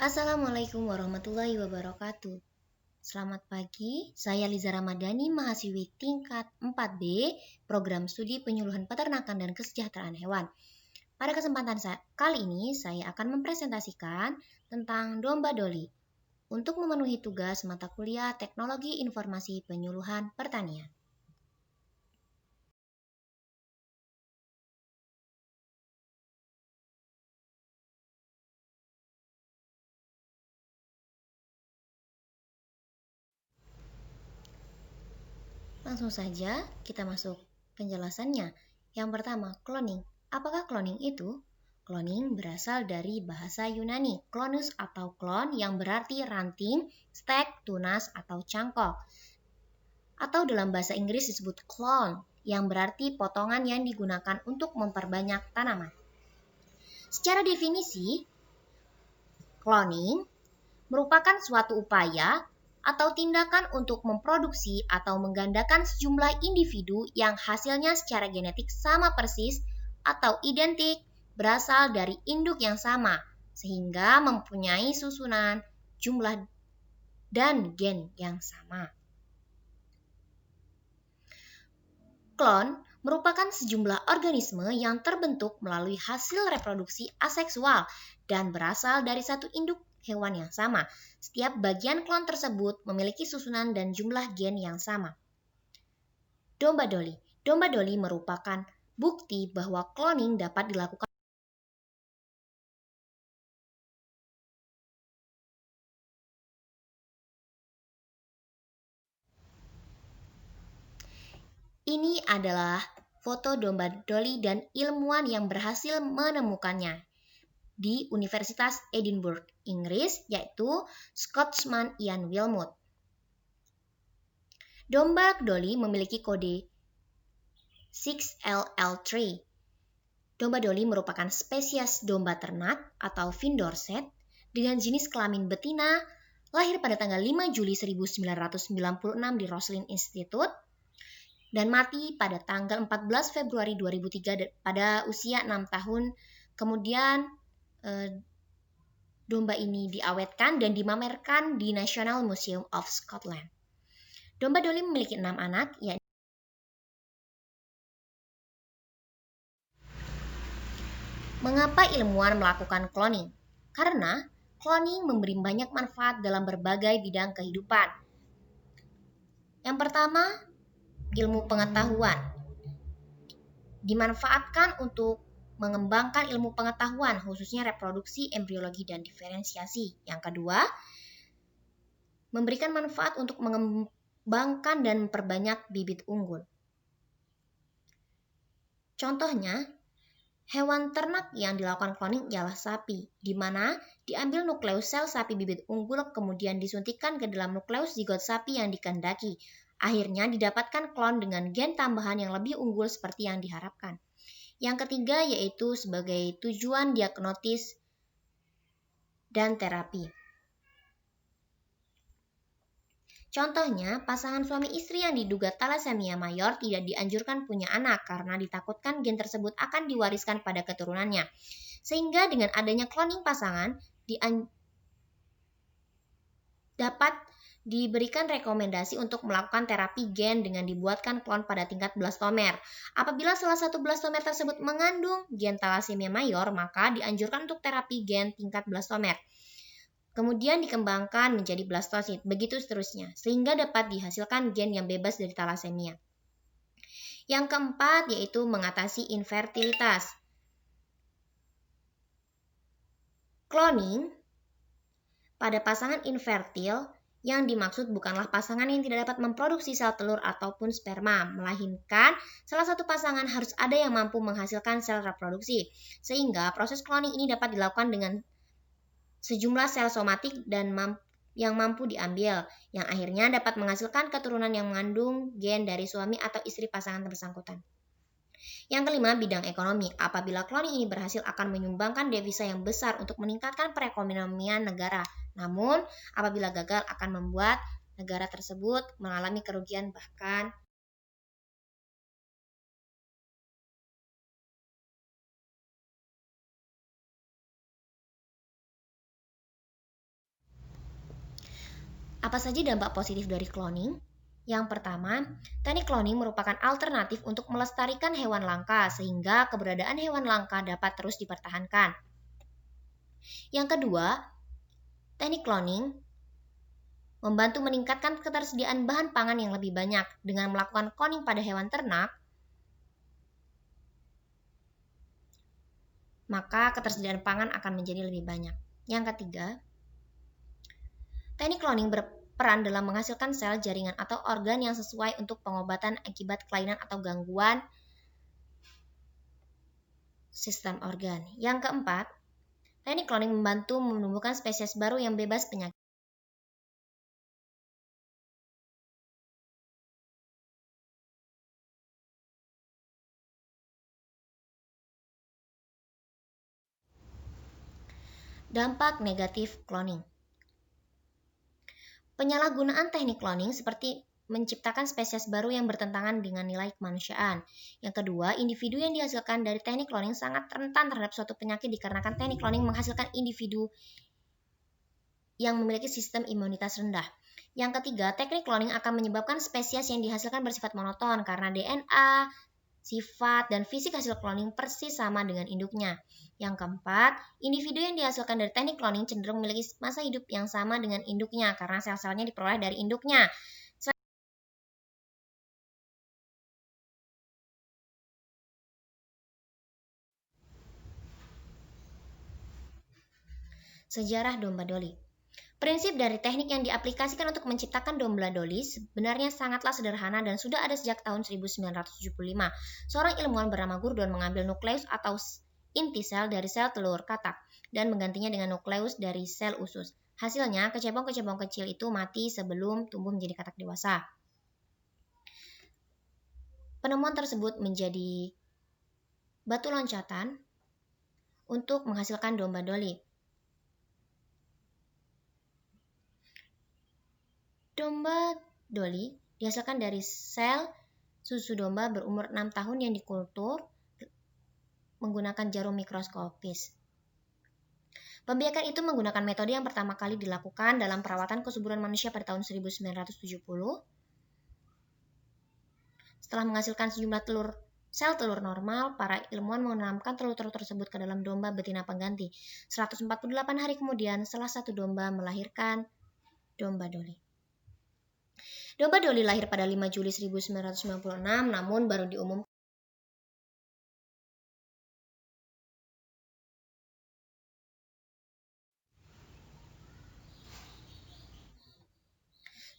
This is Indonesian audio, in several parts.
Assalamualaikum warahmatullahi wabarakatuh. Selamat pagi, saya Liza Ramadhani, mahasiswi tingkat 4B, Program Studi Penyuluhan Peternakan dan Kesejahteraan Hewan. Pada kesempatan kali ini, saya akan mempresentasikan tentang domba doli untuk memenuhi tugas mata kuliah Teknologi Informasi Penyuluhan Pertanian. Langsung saja kita masuk penjelasannya. Yang pertama, cloning. Apakah cloning itu? Cloning berasal dari bahasa Yunani, klonus atau klon yang berarti ranting, stek, tunas, atau cangkok. Atau dalam bahasa Inggris disebut clone, yang berarti potongan yang digunakan untuk memperbanyak tanaman. Secara definisi, cloning merupakan suatu upaya atau tindakan untuk memproduksi atau menggandakan sejumlah individu yang hasilnya secara genetik sama persis atau identik berasal dari induk yang sama, sehingga mempunyai susunan, jumlah, dan gen yang sama. Klon merupakan sejumlah organisme yang terbentuk melalui hasil reproduksi aseksual dan berasal dari satu induk hewan yang sama. Setiap bagian klon tersebut memiliki susunan dan jumlah gen yang sama. Domba doli. Domba doli merupakan bukti bahwa cloning dapat dilakukan. Ini adalah foto domba doli dan ilmuwan yang berhasil menemukannya di Universitas Edinburgh, Inggris, yaitu Scotsman Ian Wilmot. Domba doli memiliki kode 6LL3. Domba doli merupakan spesies domba ternak atau Vin Dorset dengan jenis kelamin betina, lahir pada tanggal 5 Juli 1996 di Roslin Institute dan mati pada tanggal 14 Februari 2003 pada usia 6 tahun. Kemudian domba ini diawetkan dan dipamerkan di National Museum of Scotland. Domba doli memiliki 6 anak, yakni Mengapa ilmuwan melakukan cloning? Karena cloning memberi banyak manfaat dalam berbagai bidang kehidupan. Yang pertama, ilmu pengetahuan. Dimanfaatkan untuk mengembangkan ilmu pengetahuan, khususnya reproduksi, embriologi, dan diferensiasi. Yang kedua, memberikan manfaat untuk mengembangkan dan memperbanyak bibit unggul. Contohnya, hewan ternak yang dilakukan cloning ialah sapi, di mana diambil nukleus sel sapi bibit unggul kemudian disuntikkan ke dalam nukleus zigot sapi yang dikehendaki. Akhirnya didapatkan klon dengan gen tambahan yang lebih unggul seperti yang diharapkan. Yang ketiga yaitu sebagai tujuan diagnosis dan terapi. Contohnya, pasangan suami istri yang diduga talasemia mayor tidak dianjurkan punya anak karena ditakutkan gen tersebut akan diwariskan pada keturunannya. Sehingga dengan adanya cloning pasangan, dapat diberikan rekomendasi untuk melakukan terapi gen dengan dibuatkan klon pada tingkat blastomer. Apabila salah satu blastomer tersebut mengandung gen talasemia mayor, maka dianjurkan untuk terapi gen tingkat blastomer. Kemudian dikembangkan menjadi blastosit, begitu seterusnya, sehingga dapat dihasilkan gen yang bebas dari talasemia. Yang keempat yaitu mengatasi infertilitas. Cloning pada pasangan infertil yang dimaksud bukanlah pasangan yang tidak dapat memproduksi sel telur ataupun sperma, melainkan salah satu pasangan harus ada yang mampu menghasilkan sel reproduksi, sehingga proses cloning ini dapat dilakukan dengan sejumlah sel somatik dan yang mampu diambil, yang akhirnya dapat menghasilkan keturunan yang mengandung gen dari suami atau istri pasangan bersangkutan. Yang kelima, bidang ekonomi. Apabila cloning ini berhasil akan menyumbangkan devisa yang besar untuk meningkatkan perekonomian negara. Namun, apabila gagal akan membuat negara tersebut mengalami kerugian bahkan Apa saja dampak positif dari cloning? Yang pertama, teknik cloning merupakan alternatif untuk melestarikan hewan langka sehingga keberadaan hewan langka dapat terus dipertahankan. Yang kedua, teknik cloning membantu meningkatkan ketersediaan bahan pangan yang lebih banyak. Dengan melakukan cloning pada hewan ternak, maka ketersediaan pangan akan menjadi lebih banyak. Yang ketiga, teknik cloning berperan dalam menghasilkan sel, jaringan, atau organ yang sesuai untuk pengobatan akibat kelainan atau gangguan sistem organ. Yang keempat, teknik cloning membantu menumbuhkan spesies baru yang bebas penyakit. Dampak negatif cloning. Penyalahgunaan teknik cloning seperti menciptakan spesies baru yang bertentangan dengan nilai kemanusiaan. Yang kedua, individu yang dihasilkan dari teknik cloning sangat rentan terhadap suatu penyakit dikarenakan teknik cloning menghasilkan individu yang memiliki sistem imunitas rendah. Yang ketiga, teknik cloning akan menyebabkan spesies yang dihasilkan bersifat monoton karena DNA, sifat, dan fisik hasil cloning persis sama dengan induknya. Yang keempat, individu yang dihasilkan dari teknik cloning cenderung memiliki masa hidup yang sama dengan induknya karena sel-selnya diperoleh dari induknya. Sejarah domba Dolly. Prinsip dari teknik yang diaplikasikan untuk menciptakan domba Dolly sebenarnya sangatlah sederhana dan sudah ada sejak tahun 1975. Seorang ilmuwan bernama Gurdon mengambil nukleus atau inti sel dari sel telur katak dan menggantinya dengan nukleus dari sel usus. Hasilnya, kecebong-kecebong kecil itu mati sebelum tumbuh menjadi katak dewasa. Penemuan tersebut menjadi batu loncatan untuk menghasilkan domba Dolly. Domba Dolly dihasilkan dari sel susu domba berumur 6 tahun yang dikultur menggunakan jarum mikroskopis. Pembiakan itu menggunakan metode yang pertama kali dilakukan dalam perawatan kesuburan manusia pada tahun 1970. Setelah menghasilkan sejumlah sel telur normal, para ilmuwan menanamkan telur-telur tersebut ke dalam domba betina pengganti. 148 hari kemudian, salah satu domba melahirkan domba Dolly. Domba Dolly lahir pada 5 Juli 1996, namun baru diumumkan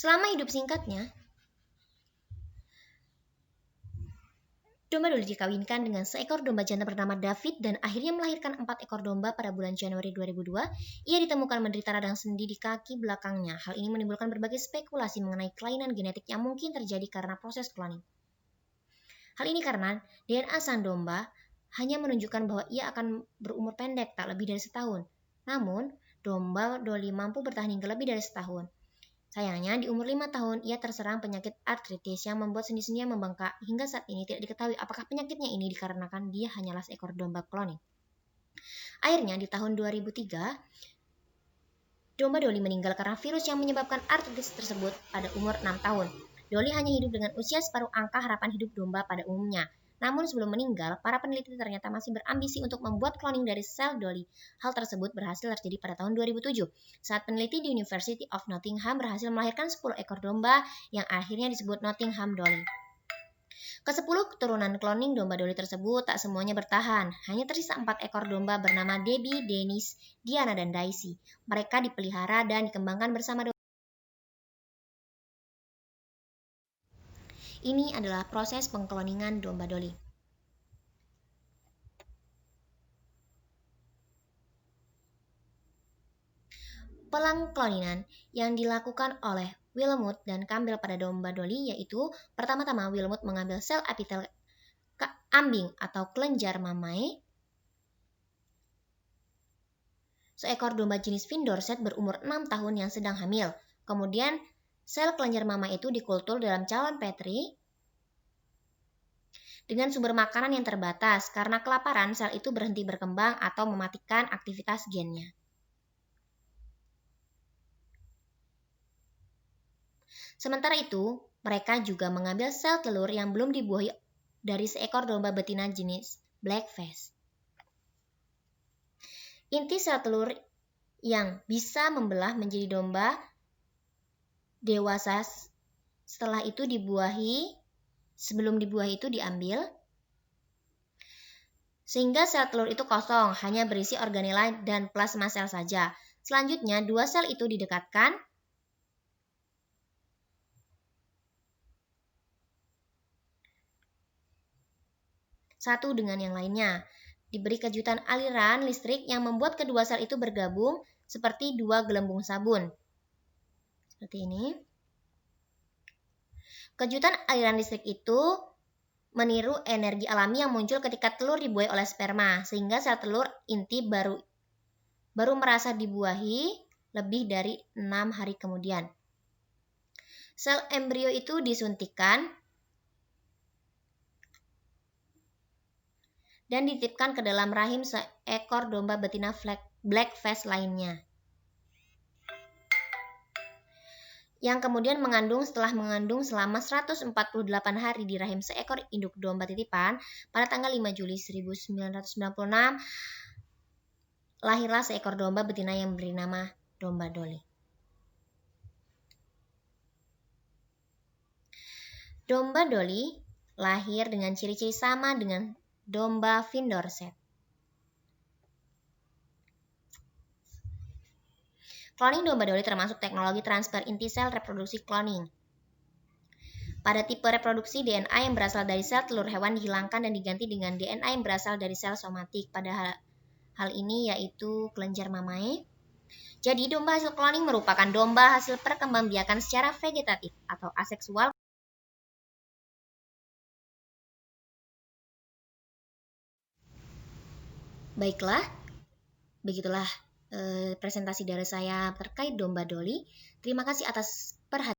selama hidup singkatnya. Domba Dolly dikawinkan dengan seekor domba jantan bernama David dan akhirnya melahirkan 4 ekor domba pada bulan Januari 2002. Ia ditemukan menderita radang sendi di kaki belakangnya. Hal ini menimbulkan berbagai spekulasi mengenai kelainan genetik yang mungkin terjadi karena proses cloning. Hal ini karena DNA sang domba hanya menunjukkan bahwa ia akan berumur pendek tak lebih dari setahun. Namun, domba Dolly mampu bertahan hingga lebih dari setahun. Sayangnya, di umur 5 tahun, ia terserang penyakit artritis yang membuat sendi-sendinya membengkak. Hingga saat ini tidak diketahui apakah penyakitnya ini dikarenakan dia hanyalah seekor domba cloning. Akhirnya, di tahun 2003, domba Dolly meninggal karena virus yang menyebabkan artritis tersebut pada umur 6 tahun. Dolly hanya hidup dengan usia separuh angka harapan hidup domba pada umumnya. Namun sebelum meninggal, para peneliti ternyata masih berambisi untuk membuat cloning dari sel Dolly. Hal tersebut berhasil terjadi pada tahun 2007, saat peneliti di University of Nottingham berhasil melahirkan 10 ekor domba yang akhirnya disebut Nottingham Dolly. Ke-10 keturunan cloning domba Dolly tersebut tak semuanya bertahan. Hanya tersisa 4 ekor domba bernama Debbie, Dennis, Diana, dan Daisy. Mereka dipelihara dan dikembangkan bersama domba. Ini adalah proses pengkloningan domba Dolly. Pengkloningan yang dilakukan oleh Wilmut dan Campbell pada domba Dolly yaitu pertama-tama Wilmut mengambil sel epitel ambing atau kelenjar mamai seekor domba jenis Finn Dorset berumur 6 tahun yang sedang hamil. Kemudian sel kelenjar mama itu dikultur dalam calon Petri dengan sumber makanan yang terbatas. Karena kelaparan, sel itu berhenti berkembang atau mematikan aktivitas gennya. Sementara itu, mereka juga mengambil sel telur yang belum dibuahi dari seekor domba betina jenis blackface. Inti sel telur yang bisa membelah menjadi domba dewasa setelah itu sebelum dibuahi itu diambil, sehingga sel telur itu kosong, hanya berisi organela dan plasma sel saja. Selanjutnya, dua sel itu didekatkan satu dengan yang lainnya. Diberi kejutan aliran listrik yang membuat kedua sel itu bergabung seperti dua gelembung sabun. Seperti ini. Kejutan aliran listrik itu meniru energi alami yang muncul ketika telur dibuahi oleh sperma, sehingga sel telur inti baru merasa dibuahi lebih dari 6 hari kemudian. Sel embrio itu disuntikkan dan dititipkan ke dalam rahim seekor domba betina blackface lainnya, yang kemudian setelah mengandung selama 148 hari di rahim seekor induk domba titipan. Pada tanggal 5 Juli 1996, lahirlah seekor domba betina yang beri nama domba Dolly. Domba Dolly lahir dengan ciri-ciri sama dengan domba Dorset. Cloning domba Dolly termasuk teknologi transfer inti sel reproduksi cloning. Pada tipe reproduksi, DNA yang berasal dari sel telur hewan dihilangkan dan diganti dengan DNA yang berasal dari sel somatik. Pada hal ini yaitu kelenjar mamae. Jadi, domba hasil cloning merupakan domba hasil perkembangbiakan secara vegetatif atau aseksual. Baiklah, begitulah presentasi dari saya terkait domba Dolly. Terima kasih atas perhatian.